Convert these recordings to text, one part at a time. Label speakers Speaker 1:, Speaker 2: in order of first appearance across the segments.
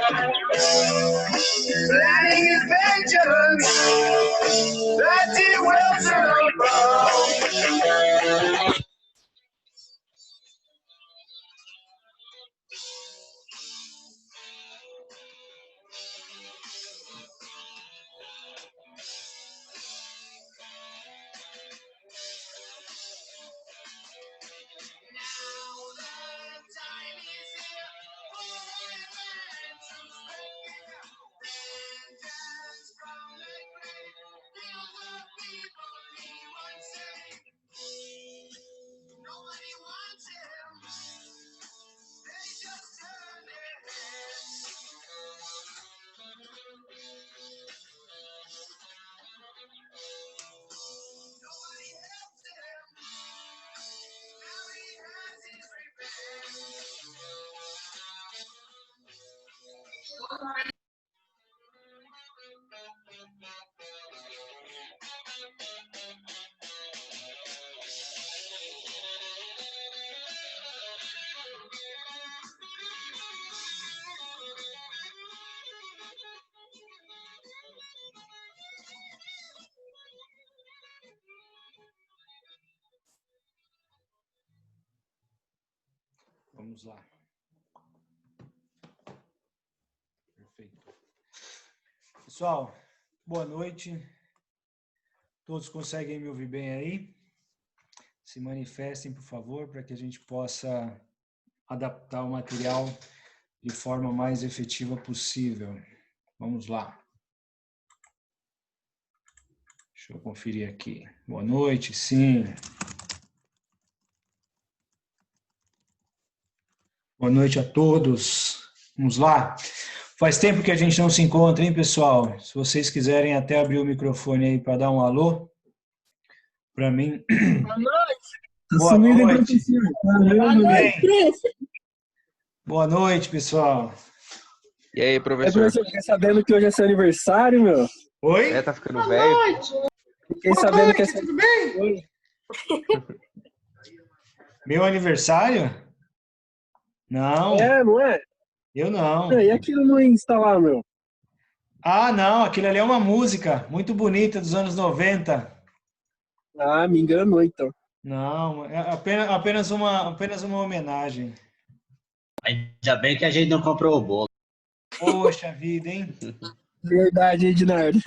Speaker 1: Planning inventions that it will turn about.
Speaker 2: Vamos lá. Perfeito. Pessoal, boa noite. Todos conseguem me ouvir bem aí? Se manifestem, por favor, para que a gente possa adaptar o material de forma mais efetiva possível. Vamos lá. Deixa eu conferir aqui. Boa noite, sim. Boa noite a todos. Vamos lá. Faz tempo que a gente não se encontra, hein, pessoal? Se vocês quiserem até abrir o microfone aí para dar um alô para mim.
Speaker 3: Boa noite.
Speaker 2: Boa noite.
Speaker 3: Boa noite, Cris.
Speaker 2: Boa noite, pessoal.
Speaker 4: E aí, professor?
Speaker 3: Professor, fiquei sabendo que hoje é seu aniversário, meu.
Speaker 2: Oi?
Speaker 4: É, tá ficando velho?
Speaker 3: Fiquei sabendo que é seu aniversário hoje.
Speaker 2: Meu aniversário? Não.
Speaker 3: É, não é?
Speaker 2: Eu não.
Speaker 3: E aquilo no Insta lá, meu?
Speaker 2: Ah, não. Aquilo ali é uma música muito bonita dos anos 90.
Speaker 3: Ah, me enganou, então.
Speaker 2: Não, é apenas uma homenagem.
Speaker 5: Ainda bem que a gente não comprou o bolo.
Speaker 2: Poxa vida, hein?
Speaker 3: Verdade, Ednardo.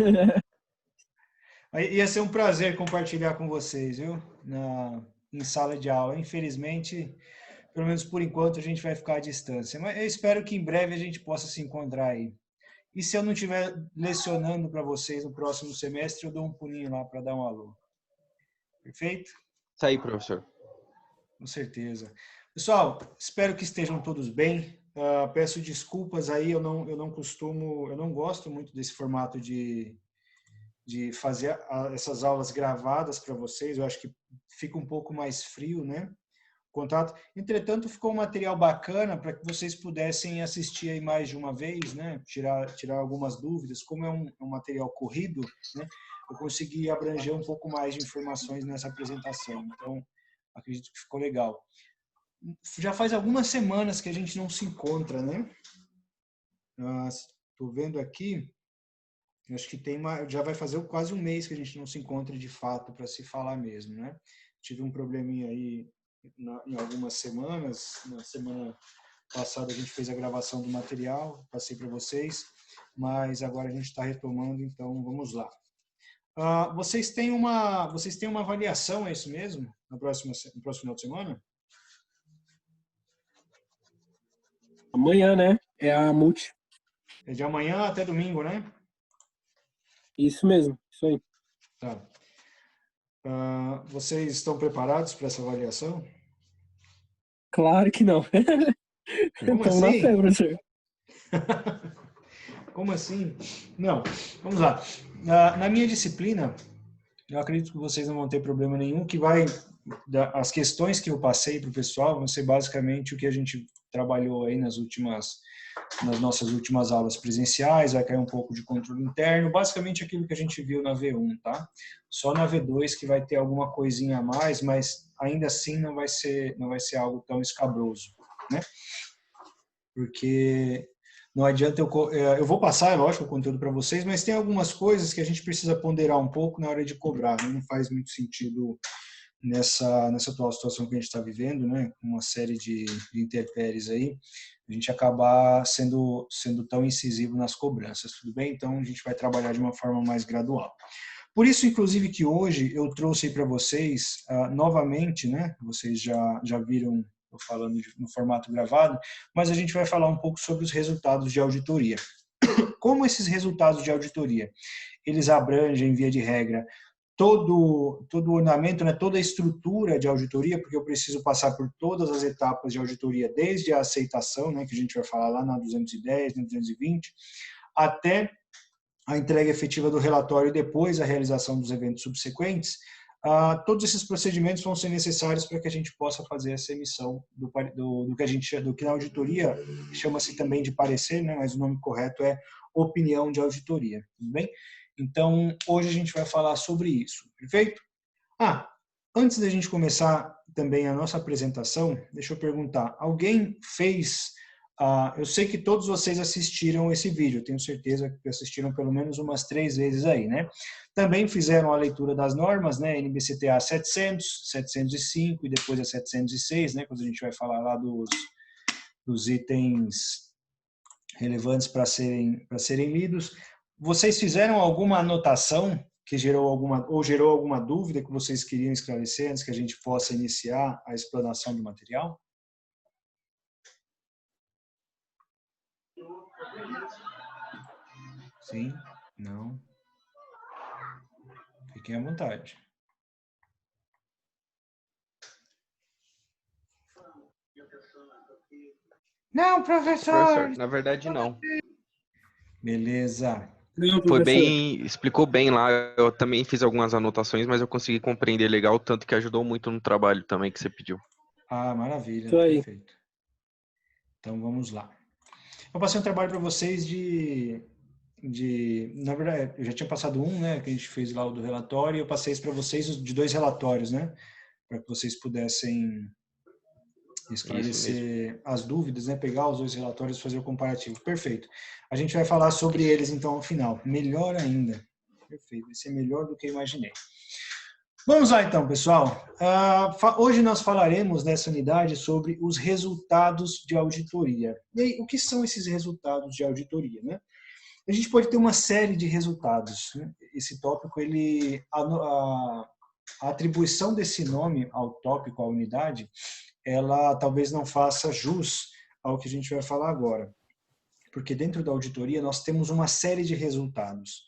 Speaker 2: Ia ser um prazer compartilhar com vocês, viu? Em sala de aula. Infelizmente, pelo menos por enquanto, a gente vai ficar à distância. Mas eu espero que em breve a gente possa se encontrar aí. E se eu não estiver lecionando para vocês no próximo semestre, eu dou um pulinho lá para dar um alô. Perfeito?
Speaker 4: Isso aí, professor.
Speaker 2: Com certeza. Pessoal, espero que estejam todos bem. Peço desculpas aí, eu não gosto muito desse formato de fazer essas aulas gravadas para vocês. Eu acho que fica um pouco mais frio, né? Contato. Entretanto, ficou um material bacana para que vocês pudessem assistir aí mais de uma vez, né? Tirar algumas dúvidas. Como é um material corrido, né? Eu consegui abranger um pouco mais de informações nessa apresentação. Então, acredito que ficou legal. Já faz algumas semanas que a gente não se encontra, né? Estou vendo aqui, acho que já vai fazer quase um mês que a gente não se encontra de fato para se falar mesmo, né? Tive um probleminha aí em algumas semanas. Na semana passada a gente fez a gravação do material, passei para vocês, mas agora a gente está retomando, então vamos lá. Vocês têm uma avaliação, é isso mesmo? No próximo final de semana?
Speaker 3: Amanhã, né? É a multi.
Speaker 2: É de amanhã até domingo, né?
Speaker 3: Isso mesmo, isso aí.
Speaker 2: Tá. Vocês estão preparados para essa avaliação?
Speaker 3: Claro que não.
Speaker 2: Como
Speaker 3: Estamos na
Speaker 2: assim?
Speaker 3: fé, professor.
Speaker 2: Como assim? Não, vamos lá. Na minha disciplina, eu acredito que vocês não vão ter problema nenhum, as questões que eu passei para o pessoal vão ser basicamente o que a gente trabalhou aí nas nossas últimas aulas presenciais, vai cair um pouco de controle interno, basicamente aquilo que a gente viu na V1, tá? Só na V2 que vai ter alguma coisinha a mais, mas ainda assim não vai ser algo tão escabroso, né? Porque Não adianta eu vou passar, é lógico, o conteúdo para vocês, mas tem algumas coisas que a gente precisa ponderar um pouco na hora de cobrar, né? Não faz muito sentido nessa atual situação que a gente está vivendo, né? Uma série de intempéries aí, a gente acabar sendo tão incisivo nas cobranças, tudo bem? Então, a gente vai trabalhar de uma forma mais gradual. Por isso, inclusive, que hoje eu trouxe para vocês, novamente, né? Vocês já viram eu falando no formato gravado, mas a gente vai falar um pouco sobre os resultados de auditoria. Como esses resultados de auditoria, eles abrangem, via de regra, todo o ornamento, né, toda a estrutura de auditoria, porque eu preciso passar por todas as etapas de auditoria, desde a aceitação, né, que a gente vai falar lá na 210, na 220, até a entrega efetiva do relatório e depois a realização dos eventos subsequentes. Todos esses procedimentos vão ser necessários para que a gente possa fazer essa emissão do que na auditoria chama-se também de parecer, né, mas o nome correto é opinião de auditoria, tudo bem? Então, hoje a gente vai falar sobre isso, perfeito? Antes da gente começar também a nossa apresentação, deixa eu perguntar, alguém fez... eu sei que todos vocês assistiram esse vídeo, tenho certeza que assistiram pelo menos umas 3 vezes aí, né? Também fizeram a leitura das normas, né? NBCTA 700, 705 e depois a 706, né? Quando a gente vai falar lá dos itens relevantes para serem lidos. Vocês fizeram alguma anotação que gerou alguma dúvida que vocês queriam esclarecer antes que a gente possa iniciar a explanação do material? Sim? Não? Fiquem à vontade. Não, professor!
Speaker 4: Professor, na verdade, não.
Speaker 2: Beleza.
Speaker 3: Não,
Speaker 4: Foi
Speaker 3: professor.
Speaker 4: explicou bem lá. Eu também fiz algumas anotações, mas eu consegui compreender legal, tanto que ajudou muito no trabalho também que você pediu.
Speaker 2: Maravilha.
Speaker 3: Isso aí.
Speaker 2: Perfeito. Então, vamos lá. Eu passei um trabalho para vocês na verdade, eu já tinha passado né, que a gente fez lá o do relatório, e eu passei isso para vocês de 2 relatórios, né, para que vocês pudessem esclarecer as dúvidas, né, pegar os 2 relatórios e fazer o comparativo. Perfeito. A gente vai falar sobre eles, então, ao final. Melhor ainda. Perfeito. Vai ser melhor do que eu imaginei. Vamos lá, então, pessoal. Hoje nós falaremos nessa unidade sobre os resultados de auditoria. E aí, o que são esses resultados de auditoria, né? A gente pode ter uma série de resultados, né? Esse tópico, a atribuição desse nome ao tópico, à unidade, ela talvez não faça jus ao que a gente vai falar agora. Porque dentro da auditoria nós temos uma série de resultados.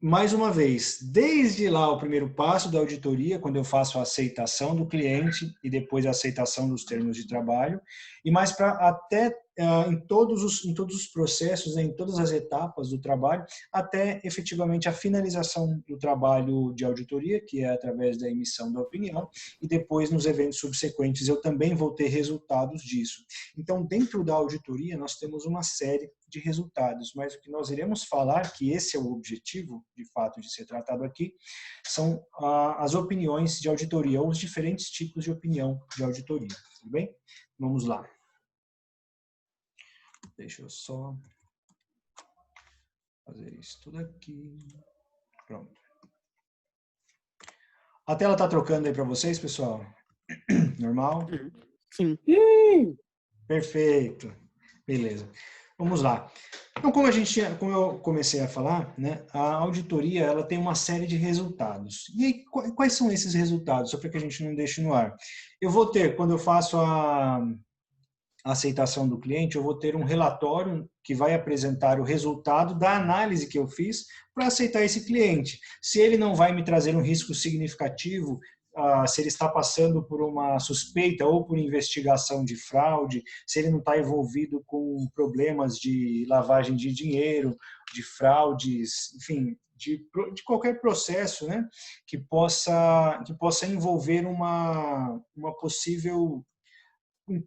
Speaker 2: Mais uma vez, desde lá o primeiro passo da auditoria, quando eu faço a aceitação do cliente e depois a aceitação dos termos de trabalho, e mais para até em todos os processos, em todas as etapas do trabalho, até efetivamente a finalização do trabalho de auditoria, que é através da emissão da opinião, e depois nos eventos subsequentes eu também vou ter resultados disso. Então, dentro da auditoria, nós temos uma série de resultados, mas o que nós iremos falar, que esse é o objetivo, de fato, de ser tratado aqui, são as opiniões de auditoria, ou os diferentes tipos de opinião de auditoria, tudo bem? Vamos lá. Deixa eu só fazer isso tudo aqui. Pronto. A tela está trocando aí para vocês, pessoal? Normal?
Speaker 3: Sim.
Speaker 2: Perfeito. Beleza. Vamos lá. Então, como eu comecei a falar, né, a auditoria ela tem uma série de resultados. E aí, quais são esses resultados? Só para que a gente não deixe no ar. Eu vou ter, quando eu faço a aceitação do cliente, eu vou ter um relatório que vai apresentar o resultado da análise que eu fiz para aceitar esse cliente. Se ele não vai me trazer um risco significativo, se ele está passando por uma suspeita ou por investigação de fraude, se ele não está envolvido com problemas de lavagem de dinheiro, de fraudes, enfim, de qualquer processo, né, que possa envolver um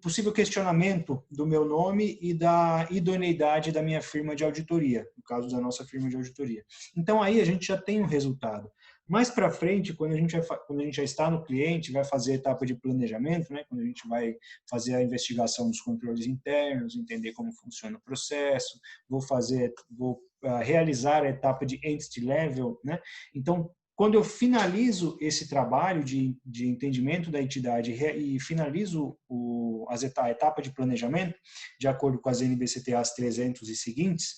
Speaker 2: possível questionamento do meu nome e da idoneidade da minha firma de auditoria, no caso da nossa firma de auditoria. Então, aí a gente já tem um resultado. Mais para frente, quando a gente já está no cliente, vai fazer a etapa de planejamento, né? Quando a gente vai fazer a investigação dos controles internos, entender como funciona o processo, vou realizar a etapa de entity level, né? Então, quando eu finalizo esse trabalho de entendimento da entidade e finalizo a etapa de planejamento, de acordo com as NBCTAs 300 e seguintes,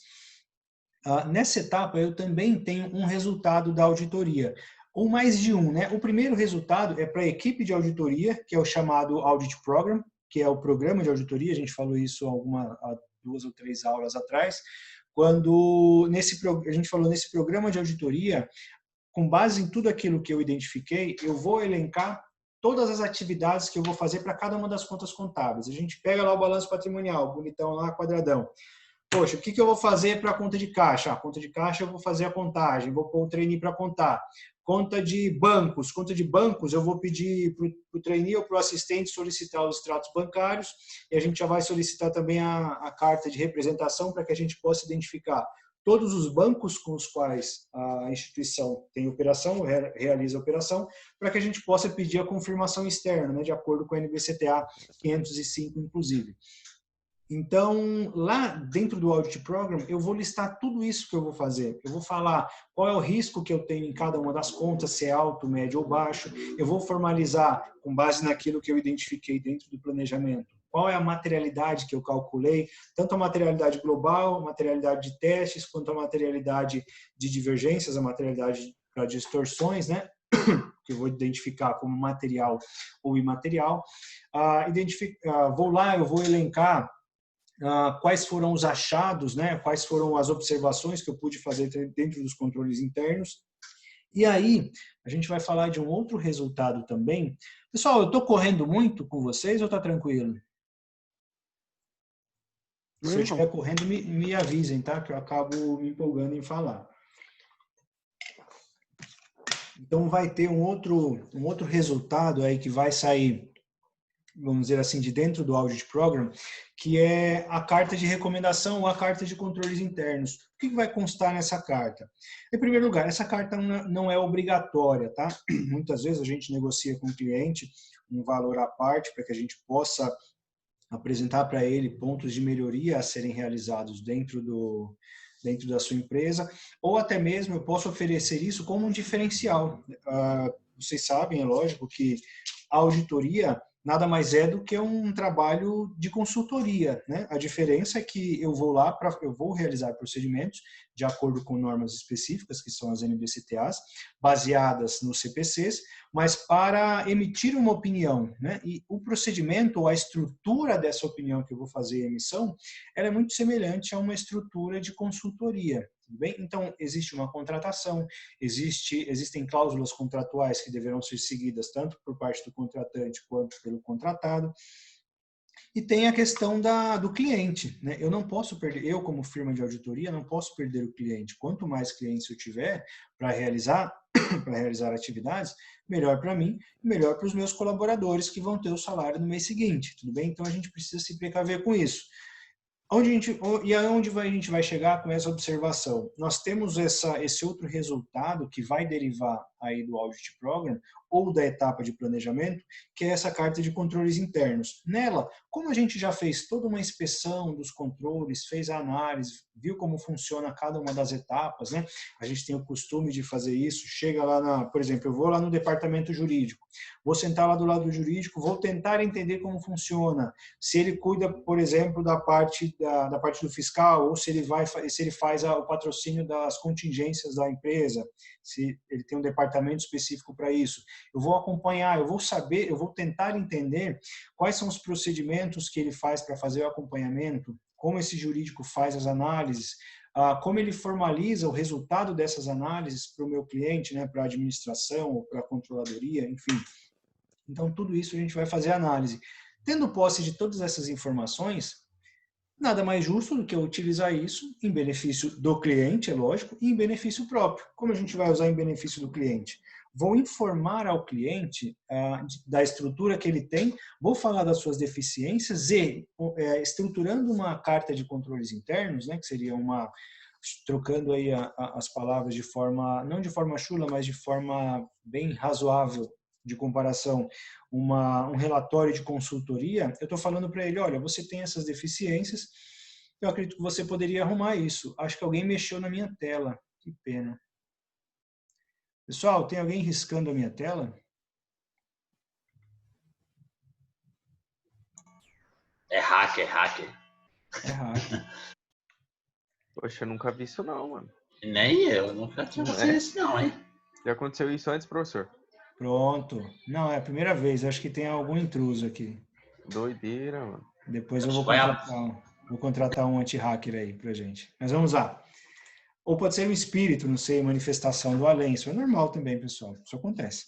Speaker 2: nessa etapa eu também tenho um resultado da auditoria, ou mais de um, né? O primeiro resultado é para a equipe de auditoria, que é o chamado Audit Program, que é o programa de auditoria, a gente falou isso há 2 ou 3 aulas atrás, quando a gente falou nesse programa de auditoria, com base em tudo aquilo que eu identifiquei, eu vou elencar todas as atividades que eu vou fazer para cada uma das contas contábeis. A gente pega lá o balanço patrimonial, bonitão lá, quadradão. Poxa, o que eu vou fazer para a conta de caixa? A conta de caixa eu vou fazer a contagem, vou pôr o trainee para contar. Conta de bancos, eu vou pedir para o trainee ou para o assistente solicitar os extratos bancários e a gente já vai solicitar também a carta de representação para que a gente possa identificar todos os bancos com os quais a instituição tem operação, realiza operação, para que a gente possa pedir a confirmação externa, né, de acordo com a NBCTA 505, inclusive. Então, lá dentro do Audit Program, eu vou listar tudo isso que eu vou fazer. Eu vou falar qual é o risco que eu tenho em cada uma das contas, se é alto, médio ou baixo. Eu vou formalizar, com base naquilo que eu identifiquei dentro do planejamento, qual é a materialidade que eu calculei, tanto a materialidade global, a materialidade de testes, quanto a materialidade de divergências, a materialidade para distorções, né? Que eu vou identificar como material ou imaterial. Vou lá, eu vou elencar quais foram os achados, né? Quais foram as observações que eu pude fazer dentro dos controles internos. E aí, a gente vai falar de um outro resultado também. Pessoal, eu estou correndo muito com vocês ou está tranquilo? Se eu estiver correndo, me avisem, tá? Que eu acabo me empolgando em falar. Então, vai ter um outro resultado aí que vai sair, vamos dizer assim, de dentro do Audit Program, que é a carta de recomendação ou a carta de controles internos. O que vai constar nessa carta? Em primeiro lugar, essa carta não é obrigatória, tá? Muitas vezes a gente negocia com o cliente um valor à parte para que a gente possa apresentar para ele pontos de melhoria a serem realizados dentro da sua empresa, ou até mesmo eu posso oferecer isso como um diferencial. Vocês sabem, é lógico, que a auditoria nada mais é do que um trabalho de consultoria, né? A diferença é que eu vou realizar procedimentos de acordo com normas específicas, que são as NBCTAs, baseadas nos CPCs, mas para emitir uma opinião, né? E o procedimento ou a estrutura dessa opinião que eu vou fazer a emissão, ela é muito semelhante a uma estrutura de consultoria. Bem, então, existe uma contratação, existem cláusulas contratuais que deverão ser seguidas tanto por parte do contratante quanto pelo contratado. E tem a questão do cliente, né? Eu não posso perder, eu como firma de auditoria, não posso perder o cliente. Quanto mais clientes eu tiver para realizar atividades, melhor para mim, melhor para os meus colaboradores que vão ter o salário no mês seguinte, tudo bem? Então, a gente precisa se precaver com isso. Aonde a gente vai chegar com essa observação? Nós temos esse outro resultado que vai derivar aí do Audit Program ou da etapa de planejamento, que é essa carta de controles internos. Nela, como a gente já fez toda uma inspeção dos controles, fez a análise, viu como funciona cada uma das etapas, né? A gente tem o costume de fazer isso, chega lá por exemplo, eu vou lá no departamento jurídico, vou sentar lá do lado do jurídico, vou tentar entender como funciona, se ele cuida, por exemplo, da parte do fiscal, ou se ele faz o patrocínio das contingências da empresa, se ele tem um departamento específico para isso. Eu vou acompanhar, eu vou tentar entender quais são os procedimentos que ele faz para fazer o acompanhamento, como esse jurídico faz as análises, como ele formaliza o resultado dessas análises para o meu cliente, né, para a administração ou para a controladoria, enfim. Então, tudo isso a gente vai fazer análise. Tendo posse de todas essas informações, nada mais justo do que eu utilizar isso em benefício do cliente, é lógico, e em benefício próprio. Como a gente vai usar em benefício do cliente? Vou informar ao cliente da estrutura que ele tem, vou falar das suas deficiências e, estruturando uma carta de controles internos, né, que seria trocando aí as palavras de forma, não de forma chula, mas de forma bem razoável de comparação, um relatório de consultoria, eu estou falando para ele, olha, você tem essas deficiências, eu acredito que você poderia arrumar isso. Acho que alguém mexeu na minha tela, que pena. Pessoal, tem alguém riscando a minha tela?
Speaker 5: É hacker, hacker.
Speaker 2: É hacker.
Speaker 4: Poxa, eu nunca vi isso não, mano.
Speaker 5: Nem eu, nunca tinha acontecido isso não, hein?
Speaker 4: Já aconteceu isso antes, professor?
Speaker 2: Pronto. Não, é a primeira vez. Acho que tem algum intruso aqui.
Speaker 4: Doideira, mano.
Speaker 2: Depois eu vou
Speaker 5: Foi
Speaker 2: contratar um anti-hacker aí pra gente. Mas vamos lá. Ou pode ser um espírito, não sei, manifestação do além. Isso é normal também, pessoal. Isso acontece.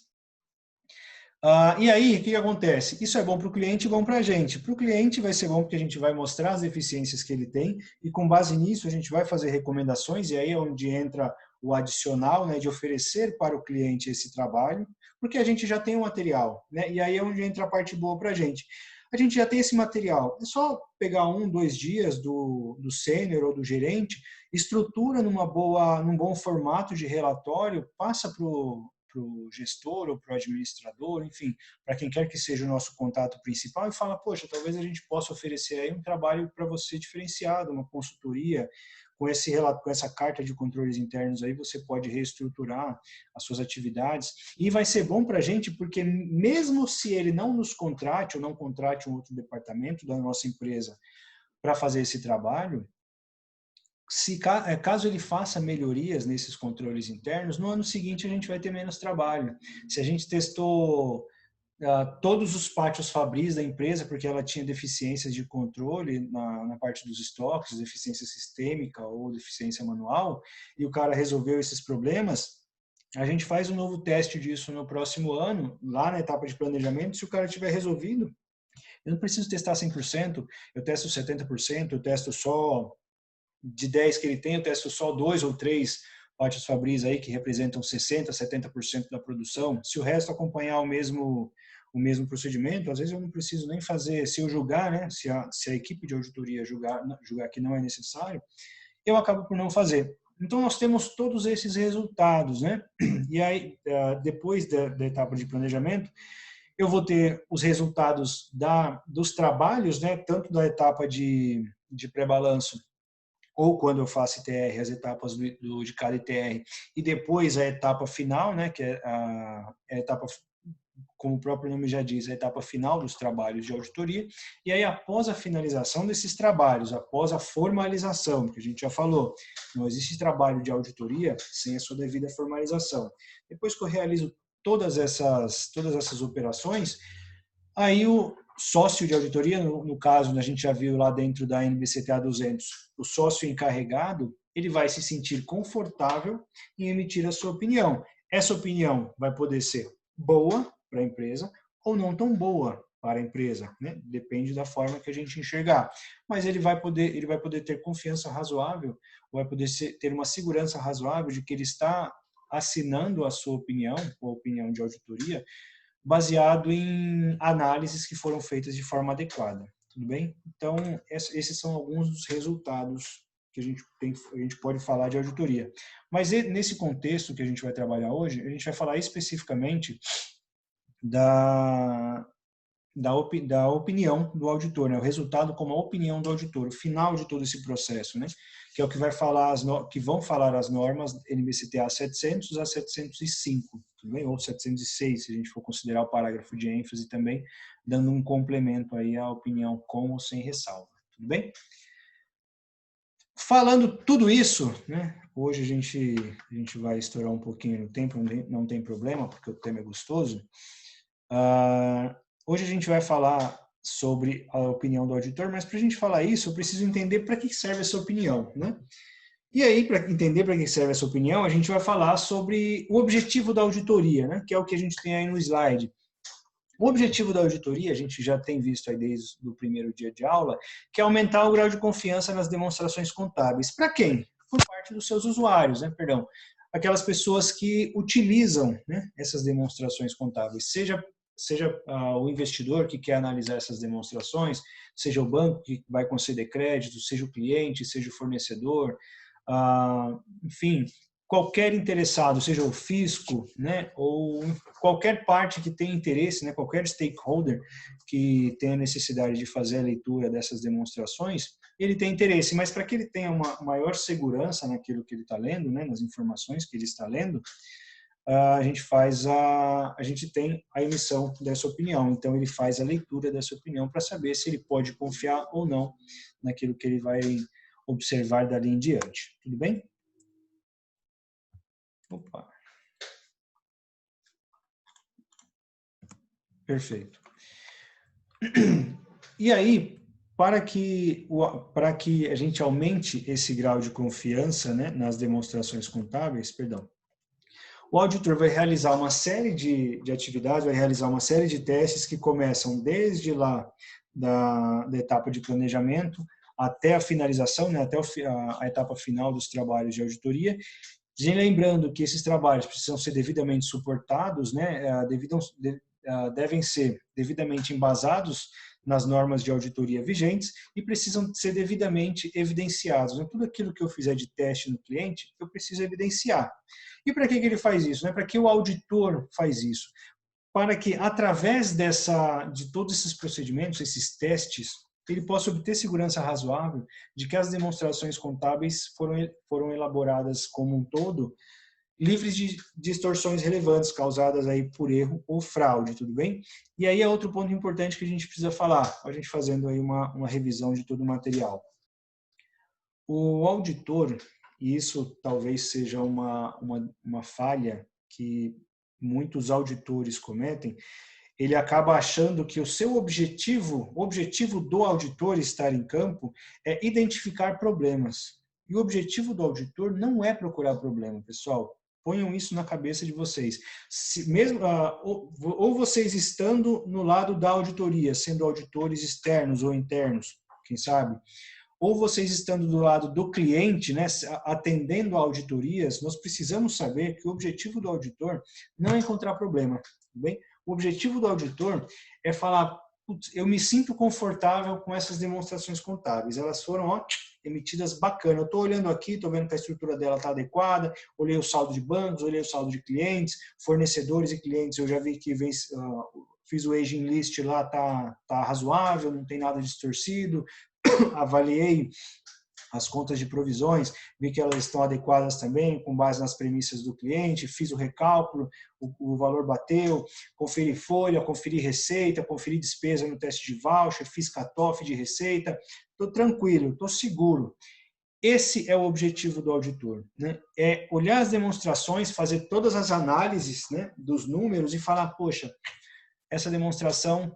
Speaker 2: E aí, o que acontece? Isso é bom para o cliente e bom para a gente. Para o cliente vai ser bom porque a gente vai mostrar as deficiências que ele tem e com base nisso a gente vai fazer recomendações e aí é onde entra o adicional, né, de oferecer para o cliente esse trabalho, porque a gente já tem o material, né, e aí é onde entra a parte boa para a gente. A gente já tem esse material, é só pegar 1, 2 dias do sênior ou do gerente, estrutura num bom formato de relatório, passa para o gestor ou para o administrador, enfim, para quem quer que seja o nosso contato principal e fala, poxa, talvez a gente possa oferecer aí um trabalho para você diferenciado, uma consultoria, com essa carta de controles internos aí você pode reestruturar as suas atividades e vai ser bom para a gente porque mesmo se ele não nos contrate ou não contrate um outro departamento da nossa empresa para fazer esse trabalho, caso ele faça melhorias nesses controles internos, no ano seguinte a gente vai ter menos trabalho. Se a gente testou todos os pátios Fabris da empresa, porque ela tinha deficiências de controle na parte dos estoques, deficiência sistêmica ou deficiência manual, e o cara resolveu esses problemas, a gente faz um novo teste disso no próximo ano, lá na etapa de planejamento, se o cara tiver resolvido, eu não preciso testar 100%, eu testo 70%, eu testo só de 10 que ele tem, eu testo só 2 ou 3 pátios Fabris aí que representam 60%, 70% da produção. Se o resto acompanhar o mesmo procedimento, às vezes eu não preciso nem fazer, se eu julgar, né, se a equipe de auditoria julgar que não é necessário, eu acabo por não fazer. Então nós temos todos esses resultados, né? E aí, depois da etapa de planejamento, eu vou ter os resultados dos trabalhos, né, tanto da etapa de pré-balanço ou quando eu faço ITR, as etapas de cada ITR, e depois a etapa final, né, que é a etapa, como o próprio nome já diz, a etapa final dos trabalhos de auditoria, e aí após a finalização desses trabalhos, após a formalização, que a gente já falou, não existe trabalho de auditoria sem a sua devida formalização. Depois que eu realizo todas essas operações, aí o sócio de auditoria, no caso, a gente já viu lá dentro da NBCTA 200, o sócio encarregado, ele vai se sentir confortável em emitir a sua opinião. Essa opinião vai poder ser boa para a empresa ou não tão boa para a empresa, né? Depende da forma que a gente enxergar. Mas ele vai poder ter confiança razoável, vai poder ter uma segurança razoável de que ele está assinando a sua opinião, ou a opinião de auditoria, baseado em análises que foram feitas de forma adequada. Tudo bem? Então, esses são alguns dos resultados que a gente pode falar de auditoria. Mas nesse contexto que a gente vai trabalhar hoje, a gente vai falar especificamente da opinião do auditor, né? O resultado como a opinião do auditor, o final de todo esse processo, né? Que é o que vai falar que vão falar as normas NBCTA 700 a 705, tudo bem? Ou 706, se a gente for considerar o parágrafo de ênfase também, dando um complemento aí à opinião com ou sem ressalva, tudo bem? Falando tudo isso, né? Hoje a gente vai estourar um pouquinho no tempo, não tem problema, porque o tema é gostoso. Hoje a gente vai falar sobre a opinião do auditor, mas para a gente falar isso, eu preciso entender para que serve essa opinião, né? E aí, para entender para que serve essa opinião, a gente vai falar sobre o objetivo da auditoria, né? Que é o que a gente tem aí no slide. O objetivo da auditoria, a gente já tem visto aí desde o primeiro dia de aula, que é aumentar o grau de confiança nas demonstrações contábeis. Para quem? Por parte dos seus usuários, né? Perdão. Aquelas pessoas que utilizam, né, essas demonstrações contábeis, seja o investidor que quer analisar essas demonstrações, seja o banco que vai conceder crédito, seja o cliente, seja o fornecedor, enfim, qualquer interessado, seja o fisco, né, ou qualquer parte que tenha interesse, né, qualquer stakeholder que tenha necessidade de fazer a leitura dessas demonstrações, ele tem interesse, mas para que ele tenha uma maior segurança naquilo que ele está lendo, né, nas informações que ele está lendo, a gente tem a emissão dessa opinião. Então ele faz a leitura dessa opinião para saber se ele pode confiar ou não naquilo que ele vai observar dali em diante. Tudo bem? Opa. Perfeito. E aí, para que a gente aumente esse grau de confiança, né, nas demonstrações contábeis, perdão, o auditor vai realizar uma série de atividades, vai realizar uma série de testes que começam desde lá da etapa de planejamento até a finalização, né, até a etapa final dos trabalhos de auditoria. Lembrando que esses trabalhos precisam ser devidamente suportados, né, devem ser devidamente embasados nas normas de auditoria vigentes e precisam ser devidamente evidenciados. Tudo aquilo que eu fizer de teste no cliente, eu preciso evidenciar. E para que ele faz isso? Para que o auditor faz isso? Para que, através de todos esses procedimentos, esses testes, ele possa obter segurança razoável de que as demonstrações contábeis foram elaboradas como um todo, livres de distorções relevantes causadas aí por erro ou fraude, tudo bem? E aí é outro ponto importante que a gente precisa falar, a gente fazendo aí uma revisão de todo o material. O auditor, e isso talvez seja uma falha que muitos auditores cometem, ele acaba achando que o objetivo do auditor estar em campo é identificar problemas. E o objetivo do auditor não é procurar problema, pessoal. Ponham isso na cabeça de vocês. Ou vocês estando no lado da auditoria, sendo auditores externos ou internos, quem sabe, ou vocês estando do lado do cliente, né, atendendo a auditorias, nós precisamos saber que o objetivo do auditor não é encontrar problema, tudo bem? O objetivo do auditor é falar, eu me sinto confortável com essas demonstrações contábeis, elas foram emitidas bacana, eu estou olhando aqui, estou vendo que a estrutura dela está adequada, olhei o saldo de bancos, olhei o saldo de clientes, fornecedores e clientes, eu já vi que fiz o aging list lá, tá razoável, não tem nada distorcido, avaliei as contas de provisões, vi que elas estão adequadas também, com base nas premissas do cliente, fiz o recálculo, o valor bateu, conferi folha, conferi receita, conferi despesa no teste de voucher, fiz cut-off de receita, estou tranquilo, estou seguro. Esse é o objetivo do auditor, né? É olhar as demonstrações, fazer todas as análises, né, dos números e falar, poxa, essa demonstração,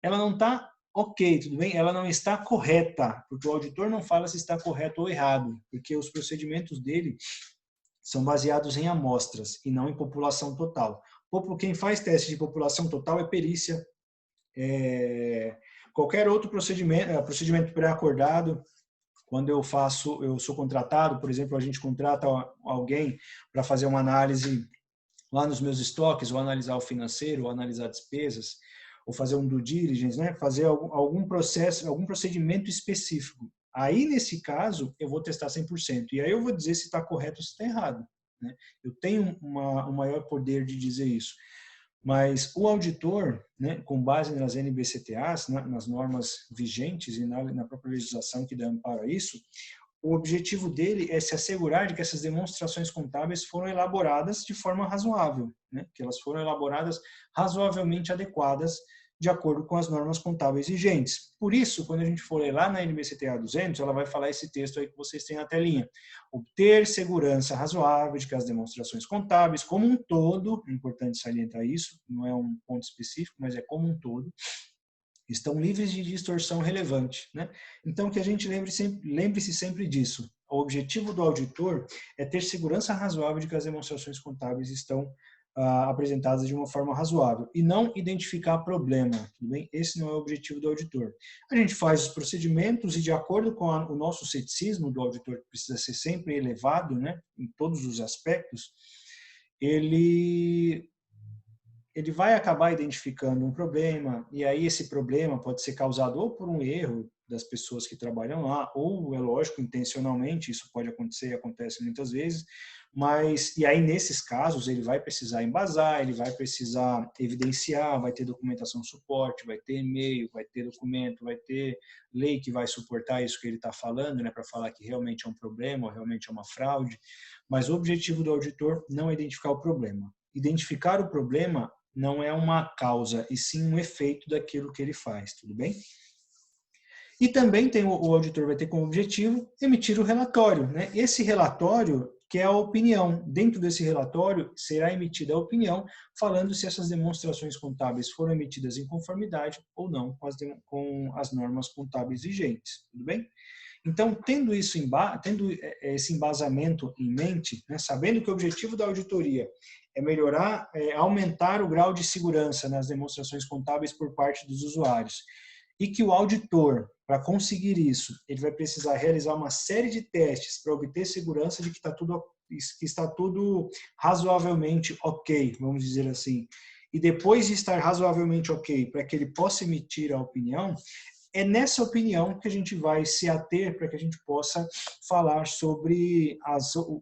Speaker 2: ela não está ok, tudo bem, ela não está correta, porque o auditor não fala se está correto ou errado, porque os procedimentos dele são baseados em amostras e não em população total. Quem faz teste de população total é perícia, qualquer outro procedimento pré-acordado. Quando eu sou contratado, por exemplo, a gente contrata alguém para fazer uma análise lá nos meus estoques, ou analisar o financeiro, ou analisar despesas, ou fazer um due diligence, né? Fazer algum processo, algum procedimento específico. Aí, nesse caso, eu vou testar 100%. E aí eu vou dizer se está correto ou se está errado, né? Eu tenho um maior poder de dizer isso. Mas o auditor, né, com base nas NBCTAs, nas normas vigentes e na própria legislação que dá amparo a isso, o objetivo dele é se assegurar de que essas demonstrações contábeis foram elaboradas de forma razoável, né? Que elas foram elaboradas razoavelmente adequadas de acordo com as normas contábeis vigentes. Por isso, quando a gente for ler lá na NBCTA 200, ela vai falar esse texto aí que vocês têm na telinha. Obter segurança razoável de que as demonstrações contábeis, como um todo, é importante salientar isso, não é um ponto específico, mas é como um todo, estão livres de distorção relevante, né? Então, que a gente lembre-se sempre disso. O objetivo do auditor é ter segurança razoável de que as demonstrações contábeis estão apresentadas de uma forma razoável e não identificar problema, tudo bem? Esse não é o objetivo do auditor. A gente faz os procedimentos e, de acordo com o nosso ceticismo do auditor, que precisa ser sempre elevado, né, em todos os aspectos, ele vai acabar identificando um problema, e aí esse problema pode ser causado ou por um erro, das pessoas que trabalham lá, ou, é lógico, intencionalmente, isso pode acontecer e acontece muitas vezes, mas, e aí nesses casos ele vai precisar embasar, ele vai precisar evidenciar, vai ter documentação suporte, vai ter e-mail, vai ter documento, vai ter lei que vai suportar isso que ele está falando, né, para falar que realmente é um problema, ou realmente é uma fraude, mas o objetivo do auditor não é identificar o problema. Identificar o problema não é uma causa, e sim um efeito daquilo que ele faz, tudo bem? E também o auditor vai ter como objetivo emitir o relatório, né? Esse relatório que é a opinião. Dentro desse relatório será emitida a opinião falando se essas demonstrações contábeis foram emitidas em conformidade ou não com as normas contábeis vigentes, tudo bem? Então, tendo esse embasamento em mente, né, sabendo que o objetivo da auditoria é melhorar, aumentar o grau de segurança nas demonstrações contábeis por parte dos usuários, e que o auditor, para conseguir isso, ele vai precisar realizar uma série de testes para obter segurança de que está tudo razoavelmente ok, vamos dizer assim. E depois de estar razoavelmente ok, para que ele possa emitir a opinião, é nessa opinião que a gente vai se ater para que a gente possa falar sobre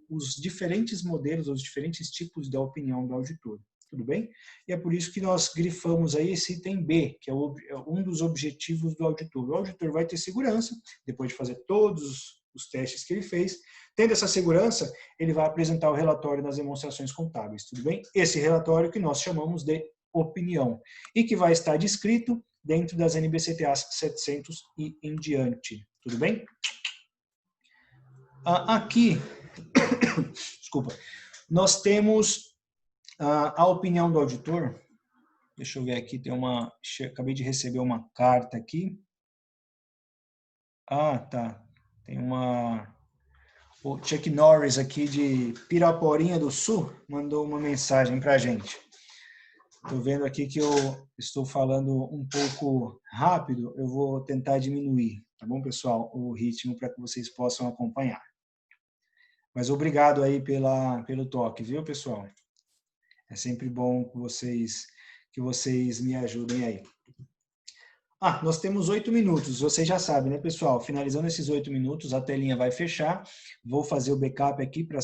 Speaker 2: os diferentes modelos, os diferentes tipos da opinião do auditor. Tudo bem? E é por isso que nós grifamos aí esse item B, que é um dos objetivos do auditor. O auditor vai ter segurança, depois de fazer todos os testes que ele fez. Tendo essa segurança, ele vai apresentar o relatório das demonstrações contábeis. Tudo bem? Esse relatório que nós chamamos de opinião e que vai estar descrito dentro das NBCTA 700 e em diante. Tudo bem? Aqui, desculpa, nós temos a opinião do auditor. Deixa eu ver aqui, acabei de receber uma carta aqui. Tá. Tem o Chuck Norris aqui de Piraporinha do Sul mandou uma mensagem para a gente. Estou vendo aqui que eu estou falando um pouco rápido, eu vou tentar diminuir, tá bom, pessoal, o ritmo para que vocês possam acompanhar. Mas obrigado aí pelo toque, viu, pessoal? É sempre bom que vocês me ajudem aí. Nós temos 8 minutos, vocês já sabem, né, pessoal? Finalizando esses 8 minutos, a telinha vai fechar. Vou fazer o backup aqui para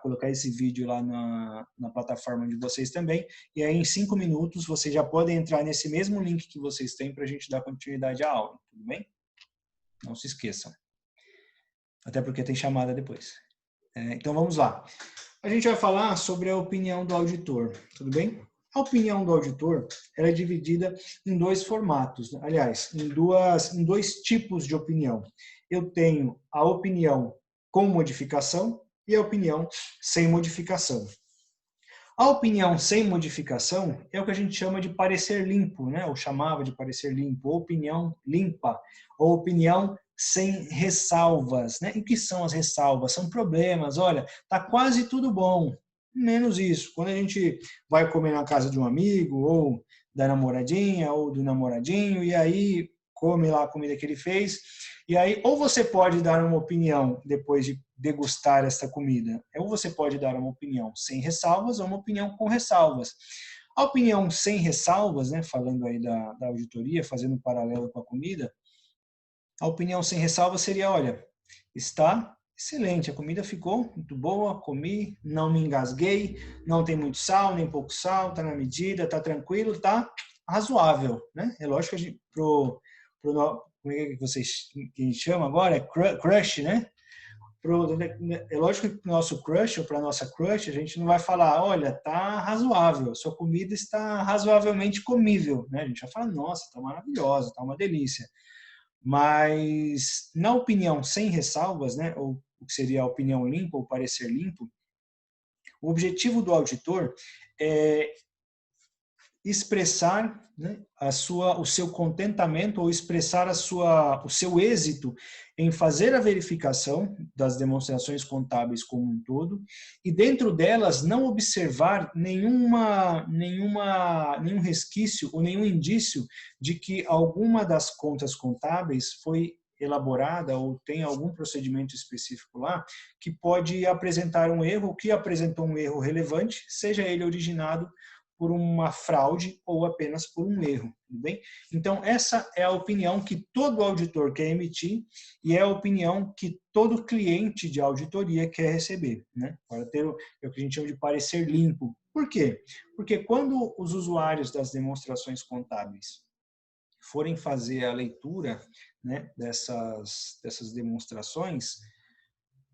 Speaker 2: colocar esse vídeo lá na plataforma de vocês também. E aí, em 5 minutos, vocês já podem entrar nesse mesmo link que vocês têm para a gente dar continuidade à aula, tudo bem? Não se esqueçam. Até porque tem chamada depois. Então, vamos lá. A gente vai falar sobre a opinião do auditor, tudo bem? A opinião do auditor ela é dividida em 2 formatos, aliás, em dois tipos de opinião. Eu tenho a opinião com modificação e a opinião sem modificação. A opinião sem modificação é o que a gente chama de parecer limpo, né? Ou chamava de parecer limpo, ou opinião limpa, ou opinião sem ressalvas, né? E o que são as ressalvas? São problemas, olha, tá quase tudo bom, menos isso. Quando a gente vai comer na casa de um amigo, ou da namoradinha, ou do namoradinho, e aí come lá a comida que ele fez, e aí ou você pode dar uma opinião depois de degustar esta comida, ou você pode dar uma opinião sem ressalvas, ou uma opinião com ressalvas. A opinião sem ressalvas, né, falando aí da auditoria, fazendo um paralelo com a comida, a opinião sem ressalvas seria, olha, está excelente, a comida ficou muito boa, comi, não me engasguei, não tem muito sal, nem pouco sal, está na medida, está tranquilo, está razoável, né? É lógico que como é que que a gente chama agora? É crush, né? É lógico que para o nosso crush ou para a nossa crush, a gente não vai falar, olha, está razoável, sua comida está razoavelmente comível, né? A gente vai falar, nossa, está maravilhosa, está uma delícia. Mas na opinião sem ressalvas, né, ou o que seria a opinião limpa ou parecer limpo, o objetivo do auditor é expressar, né, o seu contentamento ou expressar o seu êxito em fazer a verificação das demonstrações contábeis como um todo e dentro delas não observar nenhum resquício ou nenhum indício de que alguma das contas contábeis foi elaborada ou tem algum procedimento específico lá que pode apresentar um erro, que apresentou um erro relevante, seja ele originado por uma fraude ou apenas por um erro, tudo bem? Então, essa é a opinião que todo auditor quer emitir e é a opinião que todo cliente de auditoria quer receber, né? Para ter o que a gente chama de parecer limpo. Por quê? Porque quando os usuários das demonstrações contábeis forem fazer a leitura, né, dessas demonstrações,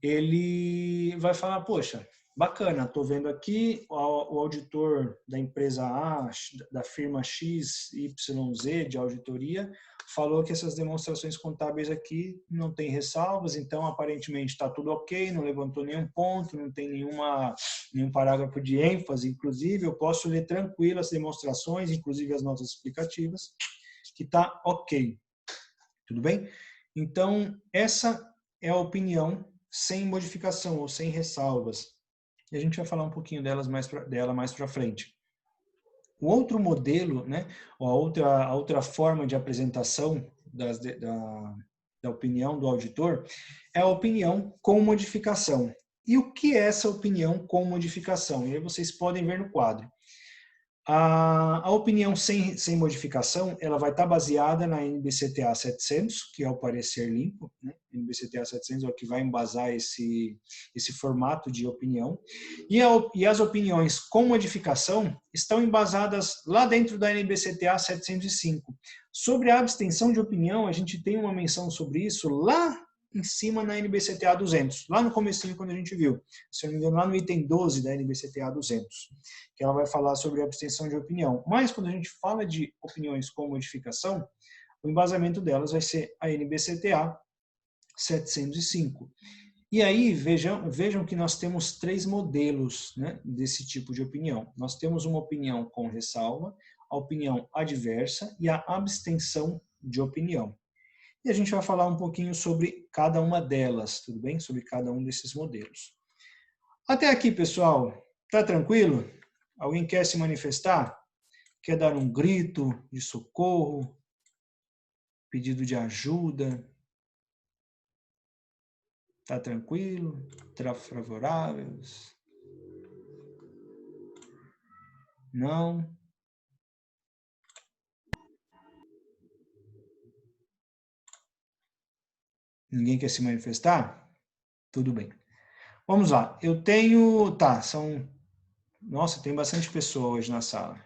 Speaker 2: ele vai falar, poxa, bacana, estou vendo aqui o auditor da empresa A, da firma XYZ de auditoria, falou que essas demonstrações contábeis aqui não tem ressalvas, então aparentemente está tudo ok, não levantou nenhum ponto, não tem nenhum parágrafo de ênfase, inclusive eu posso ler tranquilo as demonstrações, inclusive as notas explicativas, que está ok. Tudo bem? Então, essa é a opinião sem modificação ou sem ressalvas. E a gente vai falar um pouquinho dela mais para frente. O outro modelo, né, a outra forma de apresentação da opinião do auditor é a opinião com modificação. E o que é essa opinião com modificação? E aí vocês podem ver no quadro. A opinião sem modificação, ela vai estar baseada na NBCTA 700, que é o parecer limpo, né? NBCTA 700 é o que vai embasar esse formato de opinião. E as opiniões com modificação estão embasadas lá dentro da NBCTA 705. Sobre a abstenção de opinião, a gente tem uma menção sobre isso lá em cima na NBCTA 200, lá no comecinho quando a gente viu, se não me engano, lá no item 12 da NBCTA 200, que ela vai falar sobre a abstenção de opinião. Mas quando a gente fala de opiniões com modificação, o embasamento delas vai ser a NBCTA 705. E aí, vejam que nós temos 3 modelos, né, desse tipo de opinião. Nós temos uma opinião com ressalva, a opinião adversa e a abstenção de opinião. E a gente vai falar um pouquinho sobre cada uma delas, tudo bem? Sobre cada um desses modelos. Até aqui, pessoal, tá tranquilo? Alguém quer se manifestar? Quer dar um grito de socorro? Pedido de ajuda? Tá tranquilo? Favoráveis? Não? Ninguém quer se manifestar? Tudo bem. Vamos lá. Eu tenho... Tá, Nossa, tem bastante pessoa hoje na sala.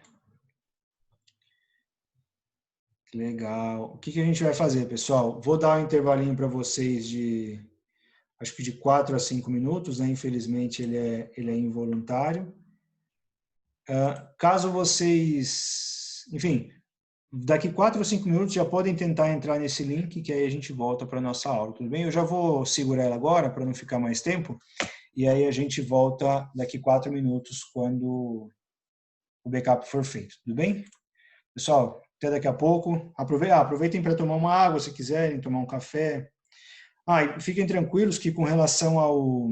Speaker 2: Que legal. O que a gente vai fazer, pessoal? Vou dar um intervalinho para vocês de... Acho que de 4 a 5 minutos, né? Infelizmente, ele é involuntário. Caso vocês... Enfim... Daqui 4 ou 5 minutos já podem tentar entrar nesse link, que aí a gente volta para a nossa aula, tudo bem? Eu já vou segurar ela agora, para não ficar mais tempo, e aí a gente volta daqui 4 minutos, quando o backup for feito, tudo bem? Pessoal, até daqui a pouco. Aproveitem para tomar uma água, se quiserem, tomar um café. E fiquem tranquilos que com relação ao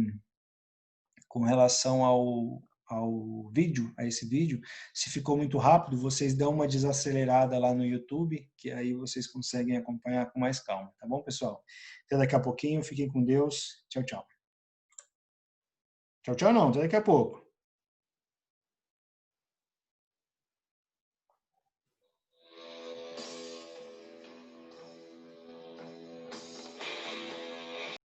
Speaker 2: vídeo, a esse vídeo, se ficou muito rápido, vocês dão uma desacelerada lá no YouTube, que aí vocês conseguem acompanhar com mais calma, tá bom, pessoal? Até daqui a pouquinho, fiquem com Deus. Tchau, tchau. Tchau, tchau não, até daqui a pouco.